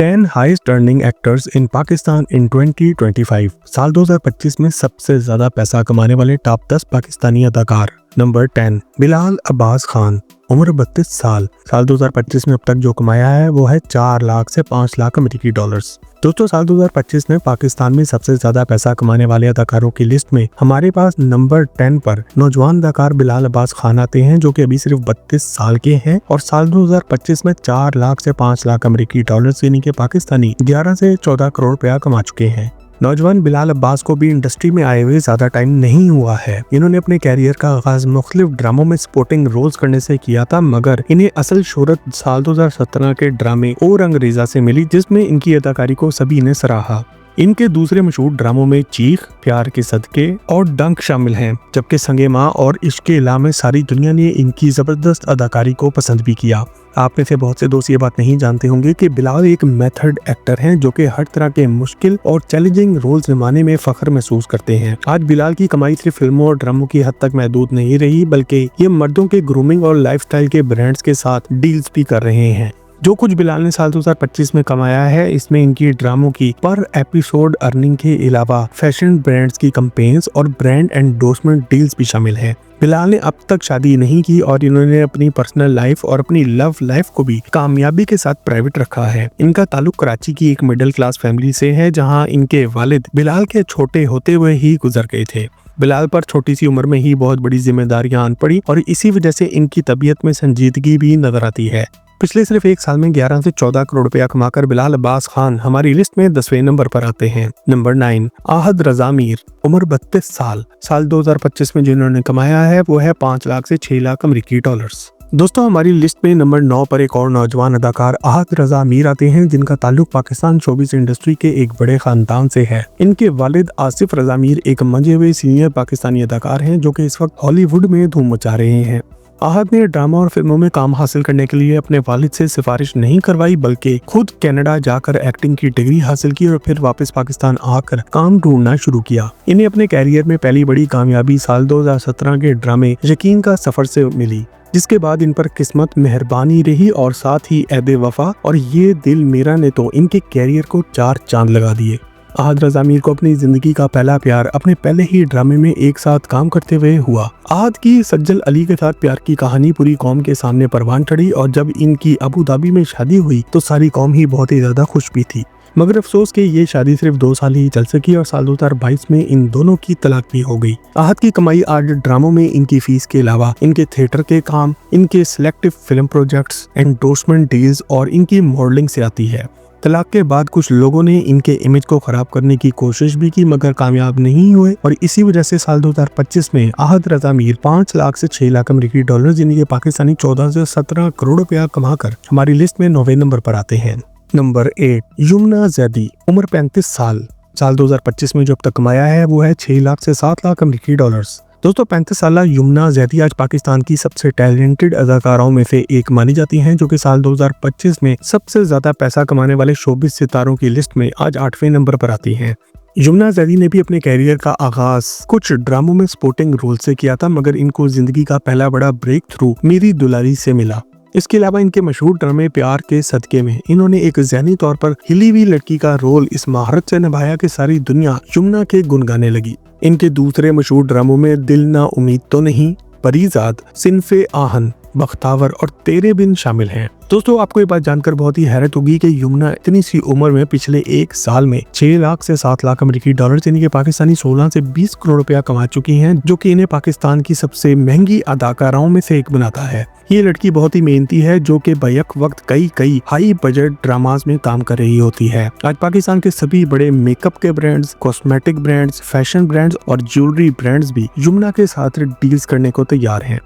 10 highest earning actors in Pakistan in 2025। साल 2025 में सबसे ज्यादा पैसा कमाने वाले टॉप 10 पाकिस्तानी अदाकार। नंबर 10, बिलाल अब्बास खान, उम्र 32 साल। साल 2025 में अब तक जो कमाया है वो है 4 लाख से 5 लाख अमेरिकी डॉलर्स। दोस्तों, साल 2025 में पाकिस्तान में सबसे ज्यादा पैसा कमाने वाले अदाकारों की लिस्ट में हमारे पास नंबर 10 पर नौजवान अदाकार बिलाल अब्बास खान आते हैं, जो कि अभी सिर्फ 32 साल के हैं और साल 2025 में 4 लाख से 5 लाख अमेरिकी डॉलर्स यानी कि पाकिस्तानी 11 से 14 करोड़ रुपया कमा चुके हैं। नौजवान बिलाल अब्बास को भी इंडस्ट्री में आए हुए ज्यादा टाइम नहीं हुआ है। इन्होंने अपने कैरियर का आगाज मुख्तलिफ ड्रामों में सपोर्टिंग रोल्स करने से किया था, मगर इन्हें असल शोहरत साल 2017 के ड्रामे और अंग्रेजा से मिली, जिसमें इनकी अदाकारी को सभी ने सराहा। इनके दूसरे मशहूर ड्रामों में चीख, प्यार के सदके और डंक शामिल हैं, जबकि संगे माँ और इश्क-ए इलाह में सारी दुनिया ने इनकी जबरदस्त अदाकारी को पसंद भी किया। आप में से बहुत से दोस्त ये बात नहीं जानते होंगे कि बिलाल एक मेथड एक्टर हैं, जो कि हर तरह के मुश्किल और चैलेंजिंग रोल्स निभाने में फख्र महसूस करते हैं। आज बिलाल की कमाई सिर्फ फिल्मों और ड्रामों की हद तक महदूद नहीं रही, बल्कि ये मर्दों के ग्रूमिंग और लाइफस्टाइल के ब्रांड्स के साथ डील्स भी कर रहे हैं। जो कुछ बिलाल ने साल 2025 में कमाया है, इसमें इनकी ड्रामों की पर एपिसोड अर्निंग के अलावा फैशन ब्रांड्स की कैंपेन्स और ब्रांड एंडोर्समेंट डील्स भी शामिल हैं। बिलाल ने अब तक शादी नहीं की और इन्होंने अपनी पर्सनल लाइफ और अपनी लव लाइफ को भी कामयाबी के साथ प्राइवेट रखा है। इनका ताल्लुक कराची की एक मिडिल क्लास फैमिली से है, जहां इनके वालिद बिलाल के छोटे होते हुए ही गुजर गए थे। बिलाल पर छोटी सी उम्र में ही बहुत बड़ी जिम्मेदारियां आन पड़ी और इसी वजह से इनकी तबीयत में संजीदगी भी नजर आती है। पिछले सिर्फ एक साल में 11 से 14 करोड़ रुपया कमाकर बिलाल अब्बास खान हमारी लिस्ट में 10वें नंबर पर आते हैं। नंबर 9, आहद रजा मीर, उम्र 32 साल। साल 2025 में जिन्होंने कमाया है वो है 5 लाख से 6 लाख अमेरिकी डॉलर्स। दोस्तों, हमारी लिस्ट में नंबर 9 पर एक और नौजवान अदाकार आहद रजा मीर आते हैं, जिनका ताल्लुक पाकिस्तान शोबिस इंडस्ट्री के एक बड़े खानदान से है। इनके वालिद आसिफ रजा मीर एक मंजे हुए सीनियर पाकिस्तानी अदाकार हैं, जो कि इस वक्त हॉलीवुड में धूम मचा रहे हैं। आहद ने ड्रामा और फिल्मों में काम हासिल करने के लिए अपने वालिद से सिफारिश नहीं करवाई, बल्कि खुद कनाडा जाकर एक्टिंग की डिग्री हासिल की और फिर वापस पाकिस्तान आकर काम ढूंढना शुरू किया। इन्हें अपने कैरियर में पहली बड़ी कामयाबी साल 2017 के ड्रामे यकीन का सफर से मिली, जिसके बाद इन पर किस्मत मेहरबानी रही और साथ ही ऐदे वफा और ये दिल मेरा ने तो इनके कैरियर को 4 चांद लगा दिए। आहद रजा मीर को अपनी जिंदगी का पहला प्यार अपने पहले ही ड्रामे में एक साथ काम करते हुए हुआ। आहद की सज्जल अली के साथ प्यार की कहानी पूरी कौम के सामने परवान चढ़ी और जब इनकी अबू धाबी में शादी हुई तो सारी कौम ही बहुत ही ज्यादा खुश भी थी। मगर अफसोस कि ये शादी सिर्फ 2 साल ही चल सकी और साल 2022 में इन दोनों की तलाक भी हो गई। आहद की कमाई आज ड्रामों में इनकी फीस के अलावा इनके थिएटर के काम, इनके selective film projects, endorsement deals और इनकी मॉडलिंग से आती है। तलाक के बाद कुछ लोगों ने इनके इमेज को खराब करने की कोशिश भी की, मगर कामयाब नहीं हुए और इसी वजह से साल 2025 में आहद रजा मीर 5 लाख से 6 लाख अमेरिकी डॉलर यानी कि पाकिस्तानी 14 से 17 करोड़ रुपया कमाकर हमारी लिस्ट में 9वें नंबर पर आते हैं। नंबर 8, यमुना जैदी, उम्र 35 साल। साल 2025 में जो अब तक कमाया है वो है 6 लाख से 7 लाख अमेरिकी डॉलर्स। दोस्तों, 35 साल यमुना जैदी आज पाकिस्तान की सबसे टैलेंटेड अदाकाराओं में से एक मानी जाती हैं, जो कि साल 2025 में सबसे ज्यादा पैसा कमाने वाले शोबिस सितारों की लिस्ट में आज 8वें नंबर पर आती हैं। यमुना जैदी ने भी अपने कैरियर का आगाज कुछ ड्रामों में सपोर्टिंग रोल से किया था, मगर इनको जिंदगी का पहला बड़ा ब्रेक थ्रू मेरी दुलारी से मिला। इसके अलावा इनके मशहूर ड्रामे प्यार के सदके में इन्होंने एक ज़हनी तौर पर हिली हुई लड़की का रोल इस महारत से निभाया कि सारी दुनिया यमुना के गुन गाने लगी। इनके दूसरे मशहूर ड्रामों में दिल ना उम्मीद तो नहीं, परीजाद, सिनफे आहन, बख्तावर और तेरे बिन शामिल हैं। दोस्तों, आपको ये बात जानकर बहुत ही हैरत होगी कि यमुना इतनी सी उम्र में पिछले एक साल में 6 लाख से 7 लाख अमेरिकी डॉलर यानी कि पाकिस्तानी 16 से 20 करोड़ रुपया कमा चुकी हैं, जो कि इन्हें पाकिस्तान की सबसे महंगी अदाकाराओं में से एक बनाता है। ये लड़की बहुत ही मेहनती है, जो कि बैक वक्त कई हाई बजट ड्रामाज में काम कर रही होती है। आज पाकिस्तान के सभी बड़े मेकअप के brands, cosmetic brands, fashion brands और ज्वेलरी ब्रांड्स भी यमुना के साथ डील्स करने को तैयार हैं।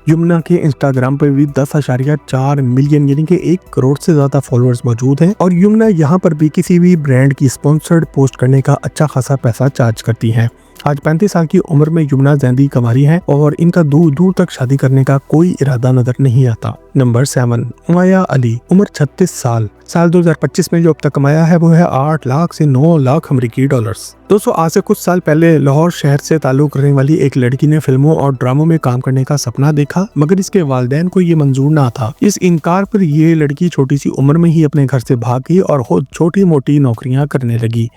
यमुना के इंस्टाग्राम पर भी 10.4 मिलियन यानी कि 1 करोड़ से ज्यादा फॉलोअर्स मौजूद हैं और यमुना यहाँ पर भी किसी भी ब्रांड की स्पॉन्सर्ड पोस्ट करने का अच्छा खासा पैसा चार्ज करती है। आज 35 साल की उम्र में यमुना जैदी कुंवारी है और इनका दूर दूर तक शादी करने का कोई इरादा नजर नहीं आता। नंबर 7, माया अली, उम्र 36 साल 2025 में जो अब तक कमाया है वो है 8 लाख से 9 लाख अमेरिकी डॉलर्स। दोस्तों आज से कुछ साल पहले लाहौर शहर से ताल्लुक रखने वाली एक लड़की ने फिल्मों और ड्रामों में काम करने का सपना देखा, मगर इसके वालिदैन को ये मंजूर ना था। इस इनकार पर ये लड़की छोटी सी उम्र में ही अपने घर से भाग गई और खुद छोटी मोटी नौकरियां करने लगी।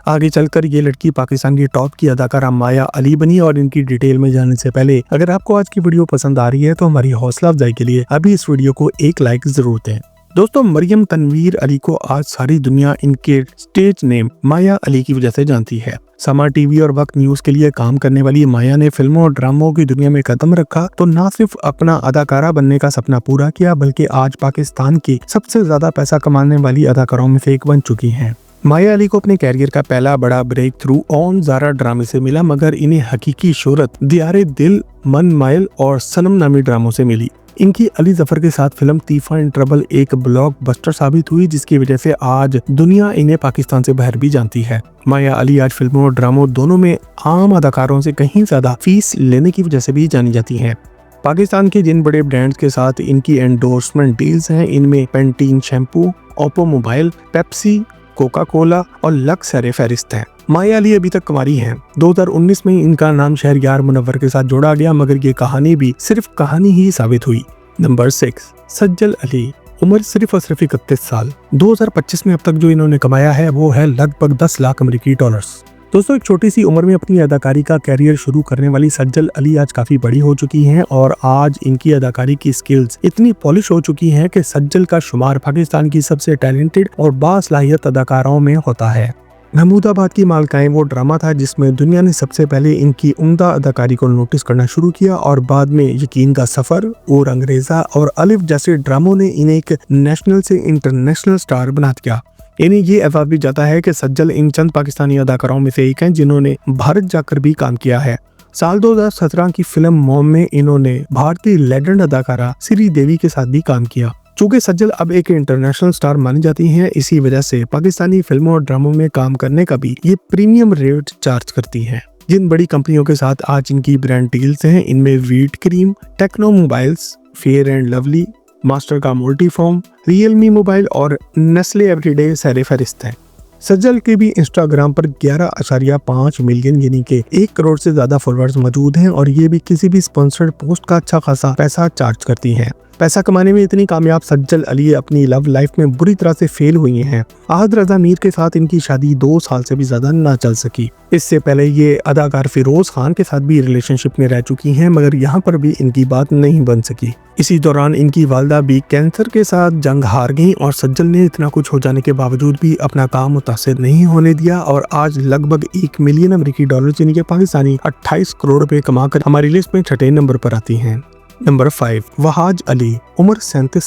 आगे चलकर ये लड़की पाकिस्तान की टॉप की अदाकारा माया अली बनी। और इनकी डिटेल में जाने से पहले अगर आपको आज की वीडियो पसंद आ रही है तो हमारी हौसला अफजाई के लिए अभी इस वीडियो को एक लाइक जरूर दें। दोस्तों मरियम तनवीर अली को आज सारी दुनिया इनके स्टेज नेम माया अली की वजह से जानती है। समा टीवी और वक्त न्यूज के लिए काम करने वाली माया ने फिल्मों और ड्रामों की दुनिया में कदम रखा तो न सिर्फ अपना अदाकारा बनने का सपना पूरा किया, बल्कि आज पाकिस्तान की सबसे ज्यादा पैसा कमाने वाली अदाकारों में से एक बन चुकी हैं। माया अली को अपने कैरियर का पहला बड़ा ब्रेक थ्रू ऑन ज़ारा ड्रामे से मिला, मगर इन्हें हकीकी शोहरत दियारे दिल, मन माइल और सनम नामी ड्रामों से मिली। इनकी अली जफर के साथ फिल्म तीफा इन ट्रबल एक ब्लॉकबस्टर साबित हुई, जिसकी वजह से आज दुनिया इन्हें पाकिस्तान से बाहर भी जानती है। माया अली आज फिल्मों और ड्रामों दोनों में आम अदाकारों से कहीं ज्यादा फीस लेने की वजह से भी जानी जाती हैं। पाकिस्तान के जिन बड़े ब्रांड्स के साथ इनकी एंडोर्समेंट डील्स हैं, इनमें Pantene shampoo, Oppo mobile, Pepsi, Coca Cola और लक्स सारे फहरिस्त हैं। माया अली अभी तक कुंवारी हैं। 2019 में इनका नाम शहरयार मुनव्वर के साथ जोड़ा गया, मगर ये कहानी भी सिर्फ कहानी ही साबित हुई। नंबर 6, सज्जल अली, उम्र सिर्फ और सिर्फ 31 साल 2025 में अब तक जो इन्होंने कमाया है वो है लगभग 10 लाख अमेरिकी डॉलर्स। दोस्तों एक छोटी सी उम्र में अपनी अदाकारी का कैरियर शुरू करने वाली सज्जल अली आज काफी बड़ी हो चुकी हैं और आज इनकी अदाकारी की स्किल्स इतनी पॉलिश हो चुकी हैं कि सज्जल का शुमार पाकिस्तान की सबसे टैलेंटेड और बासलाहियत अदाकारों में होता है। महमूदाबाद की मालकाएं वो ड्रामा था जिसमें दुनिया ने सबसे पहले इनकी उम्दा अदाकारी को नोटिस करना शुरू किया और बाद में यकीन का सफर और अंग्रेजा और अलिफ जैसे ड्रामों ने इन्हें एक नेशनल से इंटरनेशनल स्टार बना दिया। इन्हें ये एहसास भी जाता है कि सज्जल इन चंद पाकिस्तानी अदाकारों में से एक हैं जिन्होंने भारत जाकर भी काम किया है। साल 2017 की फिल्म मॉम में इन्होंने भारतीय लेजेंड अदाकारा श्री देवी के साथ भी काम किया। चूँकि सज्जल अब एक इंटरनेशनल स्टार मानी जाती हैं, इसी वजह से पाकिस्तानी फिल्मों और ड्रामों में काम करने का भी ये प्रीमियम रेट चार्ज करती हैं। जिन बड़ी कंपनियों के साथ आज इनकी ब्रांड डील्स हैं, इनमें Veet cream, Tecno mobiles, Fair and Lovely, master का मल्टीफॉर्म, रियलमी मोबाइल और नेस्ले एवरीडे सारे फहरिस्त हैं। सज्जल के भी इंस्टाग्राम पर 11.5 मिलियन यानी कि 1 करोड़ से ज्यादा फॉलोअर्स मौजूद हैं और ये भी किसी भी स्पॉन्सर्ड पोस्ट का अच्छा खासा पैसा चार्ज करती हैं। पैसा कमाने में इतनी कामयाब सज्जल अली अपनी लव लाइफ में बुरी तरह से फेल हुई हैं। आहद रजा मीर के साथ इनकी शादी 2 साल से भी ज्यादा ना चल सकी। इससे पहले ये अदाकार फिरोज खान के साथ भी रिलेशनशिप में रह चुकी हैं, मगर यहाँ पर भी इनकी बात नहीं बन सकी। इसी दौरान इनकी वालदा भी कैंसर के साथ जंग हार गईं और सज्जल ने इतना कुछ हो जाने के बावजूद भी अपना काम मुतासिर नहीं होने दिया और आज लगभग 1 मिलियन अमेरिकी डॉलर यानी कि पाकिस्तानी 28 करोड़ रुपए कमाकर हमारी लिस्ट में 6ठे नंबर पर आती हैं। नंबर 5, वहाज अली, उम्र 37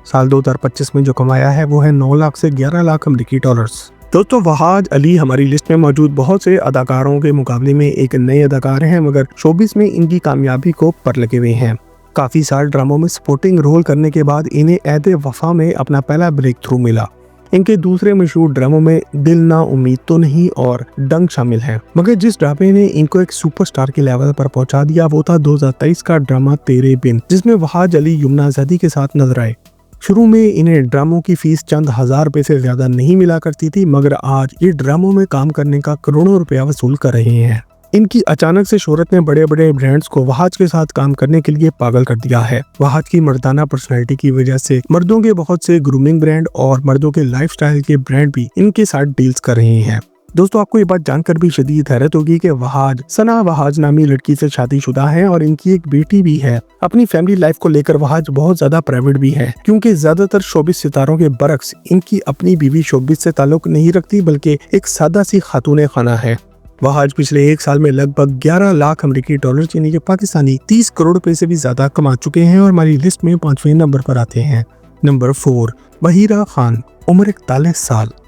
साल 2025 में जो कमाया है वो है 9 लाख से 11 लाख अमेरिकी डॉलर्स। दोस्तों वहाज अली हमारी लिस्ट में मौजूद बहुत से अदाकारों के मुकाबले में एक नए अदाकार हैं, मगर शोबिस में इनकी कामयाबी को पर लगे हुए हैं। काफी सारे ड्रामों में सपोर्टिंग रोल करने के बाद इन्हें ऐदे वफा में अपना पहला ब्रेक थ्रू मिला। इनके दूसरे मशहूर ड्रामों में दिल ना उम्मीद तो नहीं और डंग शामिल हैं, मगर जिस ड्रामे ने इनको एक सुपरस्टार के लेवल पर पहुंचा दिया वो था 2023 का ड्रामा तेरे बिन, जिसमें वहाज अली यमुना जैदी के साथ नजर आए। शुरू में इन्हें ड्रामों की फीस चंद हजार रुपए से ज्यादा नहीं मिला करती थी, मगर आज ये ड्रामों में काम करने का करोड़ों रुपया वसूल कर रहे हैं। इनकी अचानक से शोहरत ने बड़े बड़े ब्रांड्स को वहाज के साथ काम करने के लिए पागल कर दिया है। वहाज की मर्दाना पर्सनैलिटी की वजह से मर्दों के बहुत से ग्रूमिंग ब्रांड और मर्दों के लाइफस्टाइल के ब्रांड भी इनके साथ डील्स कर रहे हैं। दोस्तों आपको ये बात जानकर भी शदीद हैरत होगी कि वहाज सना वहाज नामी लड़की से शादीशुदा है और इनकी एक बेटी भी है। अपनी फैमिली लाइफ को लेकर वहाज बहुत ज्यादा प्राइवेट भी है, क्योंकि ज्यादातर शोबिस सितारों के बरक्स इनकी अपनी बीवी शोबिस से ताल्लुक नहीं रखती, बल्कि एक सादा सी खातून खाना है। वहाज पिछले 1 साल में लगभग 11 लाख अमेरिकी डॉलर यानी कि पाकिस्तानी 30 करोड़ रुपए से भी ज्यादा कमा चुके हैं और हमारी लिस्ट में 5वें नंबर पर आते हैं। नंबर 4, बहीरा खान, उम्र 41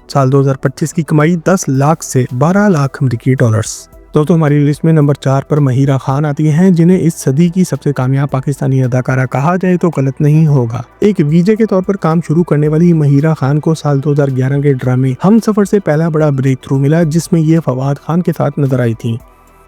साल 2025 की कमाई 10 लाख से 12 लाख अमेरिकी डॉलर्स। दोस्तों हमारी लिस्ट में नंबर 4 पर महिरा खान आती हैं, जिन्हें इस सदी की सबसे कामयाब पाकिस्तानी अदाकारा कहा जाए तो गलत नहीं होगा। एक वीजे के तौर पर काम शुरू करने वाली महिरा खान को साल 2011 के ड्रामे हम सफर से पहला बड़ा ब्रेक थ्रू मिला, जिसमें ये फवाद खान के साथ नजर आई थी।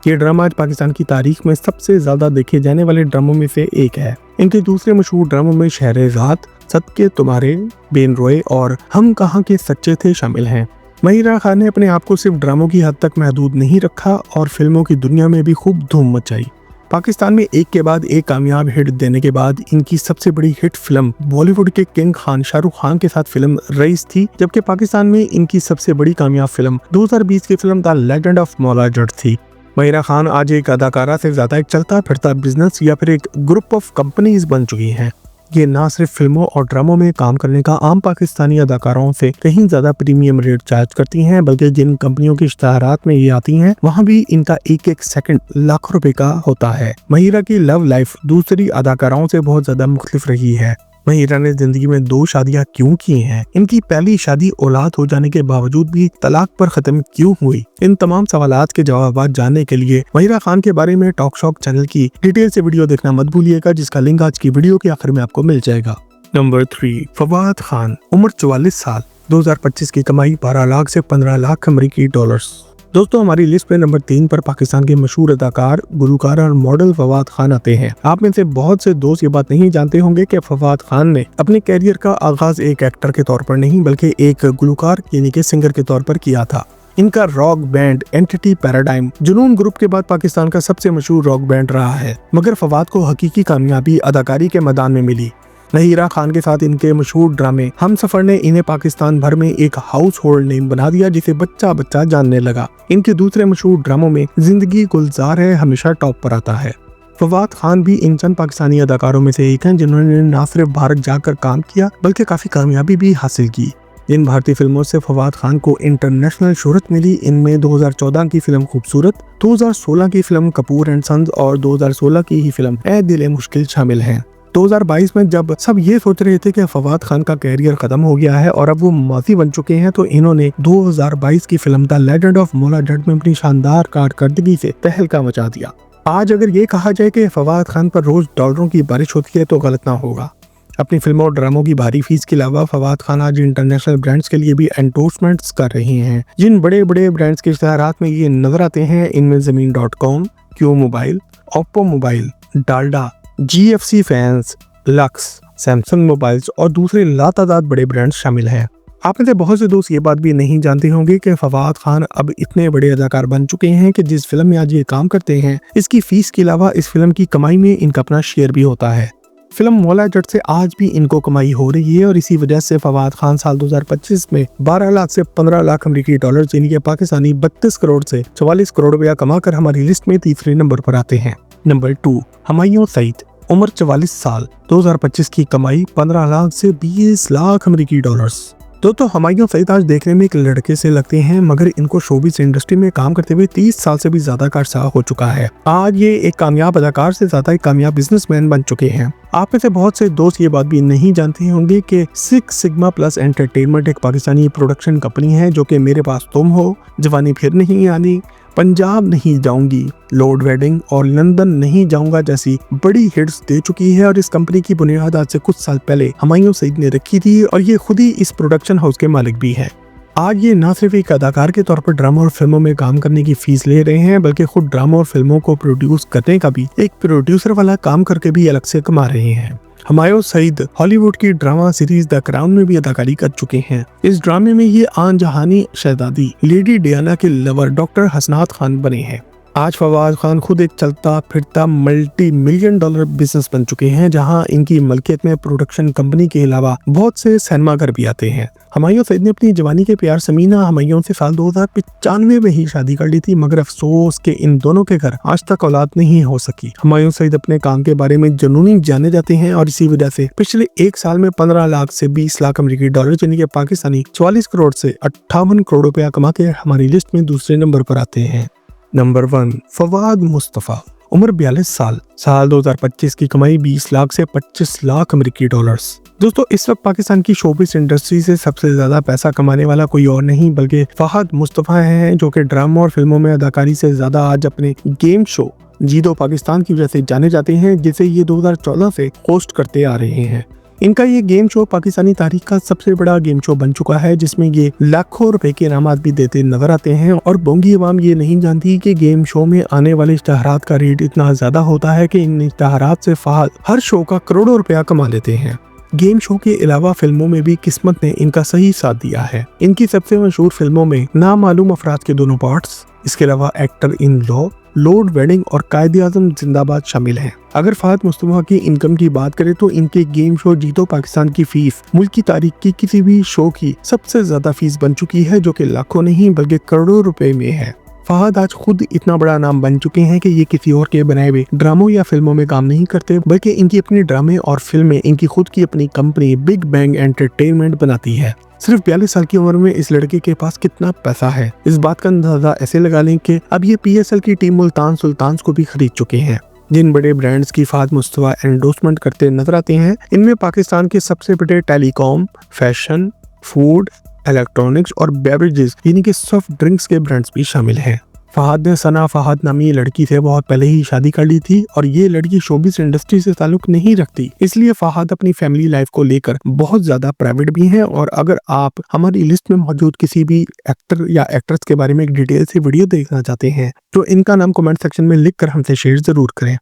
ये ड्रामा आज पाकिस्तान की तारीख में सबसे ज्यादा देखे जाने वाले ड्रामों में से एक है। इनके दूसरे मशहूर ड्रामों में शहरेज़ाद, सदके तुम्हारे, बेन रोए और हम कहाँ के सच्चे थे शामिल हैं। महिरा खान ने अपने आप को सिर्फ ड्रामों की हद तक महदूद नहीं रखा और फिल्मों की दुनिया में भी खूब धूम मचाई। पाकिस्तान में एक के बाद एक कामयाब हिट देने के बाद इनकी सबसे बड़ी हिट फिल्म बॉलीवुड के किंग खान शाहरुख खान के साथ फिल्म रईस थी, जबकि पाकिस्तान में इनकी सबसे बड़ी कामयाब फिल्म 2020 की film the legend of Maula Jatt थी। महिरा खान आज एक अदाकारा से ज्यादा एक चलता फिरता बिजनेस या फिर एक ग्रुप ऑफ कंपनीज बन चुकी हैं। ये ना सिर्फ फिल्मों और ड्रामों में काम करने का आम पाकिस्तानी अदाकारों से कहीं ज्यादा प्रीमियम रेट चार्ज करती हैं, बल्कि जिन कंपनियों की इश्तहारात में ये आती हैं वहाँ भी इनका एक एक सेकंड लाखों रुपए का होता है। महिरा की लव लाइफ दूसरी अदाकाराओं से बहुत ज्यादा मुख्तलिफ रही है। महिरा ने जिंदगी में 2 शादियां क्यों की हैं? इनकी पहली शादी औलाद हो जाने के बावजूद भी तलाक पर खत्म क्यों हुई? इन तमाम सवालात के जवाब जानने के लिए महिरा खान के बारे में टॉक शॉक चैनल की डिटेल से वीडियो देखना मत भूलिएगा, जिसका लिंक आज की वीडियो के आखिर में आपको मिल जाएगा। नंबर 3, फवाद खान, उम्र 44 साल, 2025 की कमाई 12 लाख से 15 लाख अमेरिकी डॉलर्स। दोस्तों, हमारी लिस्ट पे नंबर 3 पर पाकिस्तान के मशहूर अदाकार, गुलकार और मॉडल फवाद खान आते हैं। आप में से बहुत से दोस्त ये बात नहीं जानते होंगे कि फवाद खान ने अपने कैरियर का आगाज एक एक्टर के तौर पर नहीं बल्कि एक गुलकार यानी कि सिंगर के तौर पर किया था। इनका रॉक बैंड एंटिटी पैराडाइम जुनून ग्रुप के बाद पाकिस्तान का सबसे मशहूर रॉक बैंड रहा है, मगर फवाद को हकीकी कामयाबी अदाकारी के मैदान में मिली। महिरा खान के साथ इनके मशहूर ड्रामे हम सफर ने इन्हें पाकिस्तान भर में एक हाउस होल्ड नेम बना दिया, जिसे बच्चा बच्चा जानने लगा। इनके दूसरे मशहूर ड्रामों में जिंदगी गुलजार है हमेशा टॉप पर आता है। फवाद खान भी इन चंद पाकिस्तानी अदाकारों में से एक हैं जिन्होंने न सिर्फ भारत जाकर काम किया बल्कि काफी कामयाबी भी हासिल की। जिन भारतीय फिल्मों से फवाद खान को इंटरनेशनल शोहरत मिली, इनमें 2014 की फिल्म खूबसूरत, 2016 की फिल्म कपूर एंड सन्स और 2016 की ही फिल्म ए दिल मुश्किल शामिल हैं। 2022 में जब सब ये सोच रहे थे कि फवाद खान का कैरियर खत्म हो गया है और अब वो माजी बन चुके हैं, तो इन्होंने 2022 की film the legend of Maula Jatt में अपनी शानदार कारकर्दगी से तहलका मचा दिया। आज अगर ये कहा जाए कि फवाद खान पर रोज डॉलरों की बारिश होती है तो गलत ना होगा। अपनी फिल्मों और ड्रामों की भारी फीस के अलावा फवाद खान आज इंटरनेशनल ब्रांड्स के लिए भी एंडोर्समेंट्स कर रहे हैं। जिन बड़े बड़े ब्रांड्स के इश्तहारात में ये नजर आते हैं, इनमें ज़मीन.com, Q mobile, Oppo mobile, Dalda, GFC fans, Lux, Samsung mobiles और दूसरे लातादाद बड़े ब्रांड्स शामिल हैं। आप में से बहुत से दोस्त ये बात भी नहीं जानते होंगे कि फवाद खान अब इतने बड़े अदाकार बन चुके हैं कि जिस फिल्म में आज ये काम करते हैं, इसकी फीस के अलावा इस फिल्म की कमाई में इनका अपना शेयर भी होता है। फिल्म मौला जट से आज भी इनको कमाई हो रही है और इसी वजह से फवाद खान साल 2025 में 12 लाख से 15 लाख अमेरिकी डॉलर यानी कि पाकिस्तानी 32 करोड़ से 44 करोड़ रुपया कमाकर हमारी लिस्ट में तीसरे नंबर पर आते हैं। नंबर 2, हुमायूं सईद, उम्र 44 साल, 2025 की कमाई 15 लाख से 20 लाख अमेरिकी डॉलर्स। दोस्तों, हुमायूं सईद आज देखने में एक लड़के से लगते हैं, मगर इनको शोबिस इंडस्ट्री में काम करते हुए 30 साल से भी ज्यादा का अरसा हो चुका है। आज ये एक कामयाब अदाकार से ज्यादा एक कामयाब बिजनेसमैन बन चुके हैं। आप में से बहुत से दोस्त ये बात भी नहीं जानते होंगे कि 6 सिग्मा प्लस एंटरटेनमेंट एक पाकिस्तानी प्रोडक्शन कंपनी है जो कि मेरे पास तुम हो, जवानी फिर नहीं आनी, पंजाब नहीं जाऊंगी, लॉर्ड वेडिंग और लंदन नहीं जाऊंगा जैसी बड़ी हिट्स दे चुकी है। और इस कंपनी की बुनियाद आज से कुछ साल पहले हुमायूं सईद ने रखी थी और ये खुद ही इस प्रोडक्शन हाउस के मालिक भी हैं। आज ये न सिर्फ एक अदाकार के तौर पर ड्रामा और फिल्मों में काम करने की फीस ले रहे हैं, बल्कि खुद ड्रामा और फिल्मों को प्रोड्यूस करने का भी एक प्रोड्यूसर वाला काम करके भी अलग से कमा रहे हैं। हुमायूं सईद हॉलीवुड की ड्रामा सीरीज द क्राउन में भी अदाकारी कर चुके हैं। इस ड्रामे में ये आन जहानी शहजादी लेडी डियाना के लवर डॉक्टर हसनात खान बने हैं। आज फवाद खान खुद एक चलता फिरता मल्टी मिलियन डॉलर बिजनेस बन चुके हैं, जहां इनकी मलकियत में प्रोडक्शन कंपनी के अलावा बहुत से सिनेमा घर भी आते हैं। हुमायूं सईद ने अपनी जवानी के प्यार समीना हुमायूं से साल 2095 में ही शादी कर ली थी, मगर अफसोस के इन दोनों के घर आज तक औलाद नहीं हो सकी। हुमायूं सईद अपने काम के बारे में जुनूनी जाने जाते हैं और इसी वजह से पिछले एक साल में 15 लाख से 20 लाख अमेरिकी डॉलर यानी कि पाकिस्तानी 44 करोड़ से 58 करोड़ रुपया कमा के हमारी लिस्ट में दूसरे नंबर पर आते हैं। नंबर 1, फवाद मुस्तफा, उम्र 42 साल 2025 की कमाई 20 लाख से 25 लाख अमेरिकी डॉलर्स। दोस्तों, इस वक्त पाकिस्तान की शोबिस इंडस्ट्री से सबसे ज्यादा पैसा कमाने वाला कोई और नहीं बल्कि फवाद मुस्तफा हैं, जो कि ड्रामा और फिल्मों में अदाकारी से ज्यादा आज अपने गेम शो जी दो पाकिस्तान की वजह से जाने जाते हैं, जिसे ये 2014 से होस्ट करते आ रहे हैं। इनका ये गेम शो पाकिस्तानी तारीख का सबसे बड़ा गेम शो बन चुका है, जिसमें ये लाखों रुपए के इनामात भी देते नजर आते हैं। और बोंगी अवाम ये नहीं जानती कि गेम शो में आने वाले इश्तहारात का रेट इतना ज्यादा होता है कि इन इश्तहारात से फहद हर शो का करोड़ों रुपया कमा लेते हैं। गेम शो के अलावा फिल्मों में भी किस्मत ने इनका सही साथ दिया है। इनकी सबसे मशहूर फिल्मों में नामालूम अफराद के दोनों पार्ट्स, इसके अलावा actor in law, Lord wedding और कायद-ए-आज़म जिंदाबाद शामिल हैं। अगर फहद मुस्तफा की इनकम की बात करें तो इनके गेम शो जीतो पाकिस्तान की फीस मुल्क की तारीख की किसी भी शो की सबसे ज्यादा फीस बन चुकी है, जो कि लाखों नहीं बल्कि करोड़ों रुपए में है। फहद आज खुद इतना बड़ा नाम बन चुके हैं कि ये किसी और के बनाए हुए ड्रामों या फिल्मों में काम नहीं करते, बल्कि इनकी अपनी ड्रामे और फिल्में इनकी खुद की अपनी कंपनी बिग बैंग एंटरटेनमेंट बनाती है। सिर्फ 42 साल की उम्र में इस लड़के के पास कितना पैसा है, इस बात का अंदाजा ऐसे लगा लें कि अब ये PSL की टीम मुल्तान सुल्तान्स को भी खरीद चुके हैं। जिन बड़े ब्रांड्स की फहद मुस्तफा एंडोर्समेंट करते नजर आते हैं, इनमें पाकिस्तान के सबसे बड़े टेलीकॉम, फैशन, फूड, इलेक्ट्रॉनिक्स और बेवरेजेस यानी कि सॉफ्ट ड्रिंक्स के ब्रांड्स भी शामिल हैं। फहद ने सना फहद नामी लड़की से बहुत पहले ही शादी कर ली थी और ये लड़की शोबिस इंडस्ट्री से ताल्लुक नहीं रखती, इसलिए फहद अपनी फैमिली लाइफ को लेकर बहुत ज्यादा प्राइवेट भी हैं। और अगर आप हमारी लिस्ट में मौजूद किसी भी एक्टर या एक्ट्रेस के बारे में एक डिटेल से वीडियो देखना चाहते हैं तो इनका नाम कमेंट सेक्शन में लिख कर हमसे शेयर जरूर करें।